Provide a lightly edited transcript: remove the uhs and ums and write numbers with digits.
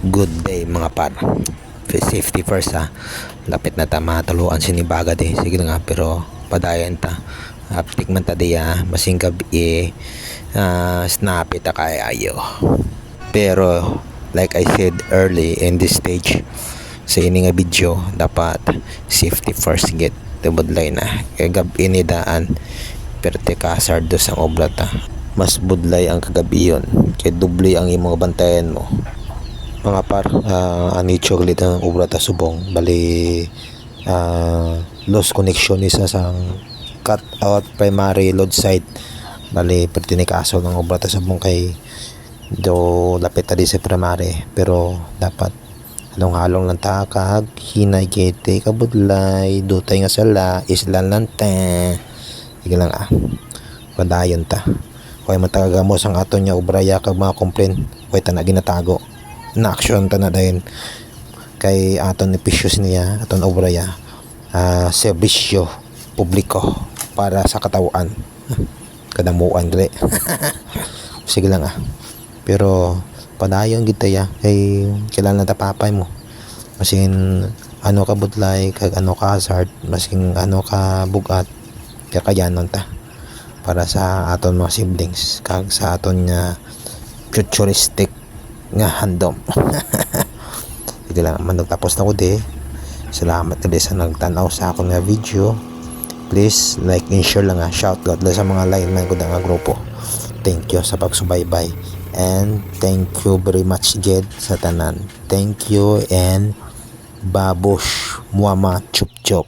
Good day mga par. Safety first ha. Lapit na ta matuluan sinibaga di. Sige nga pero padayan ta. Tikman ta di ha. Masing gabi snappy ta kaya ayo. Pero like I said early in this stage sa ini nga video dapat safety first get budlay na. Kaya gabi ni daan perte ka sardos ang obra ta. Mas budlay ang kagabi yon. Kaya doble ang imong bantayan mo. Mga par ani chocolate ang obra ta subong bali lost connection isa sang cut out primary load site bali pertinikaso ng obra ta subong kay do lapit ta di sa primary pero dapat halong-halong lang ta kag hinay kete kabudlay dutay nga sala islan lang ta sige lang padayon ta kay matagamos ang aton nya obraya kag mga complaint kay ta na ginatago na action ta na dayon kay aton episyos niya aton obraya serbisyo publiko para sa katawan kadamuan dre sige lang pero padayon gid ya kay kailangan ta papay mo masin ano ka butlay kag ano ka hazard masin ano ka bugat kakayanon ta para sa aton mga siblings kag sa aton nga futuristic nga handom. Sige lang man nagtapos na ko di. Salamat ulit sa nagtanaw sa akong nga video. Please like and share lang shout out sa mga line man ko nga grupo. Thank you sa pagsubaybay and thank you very much Jed sa tanan. Thank you and babush muama chup chup.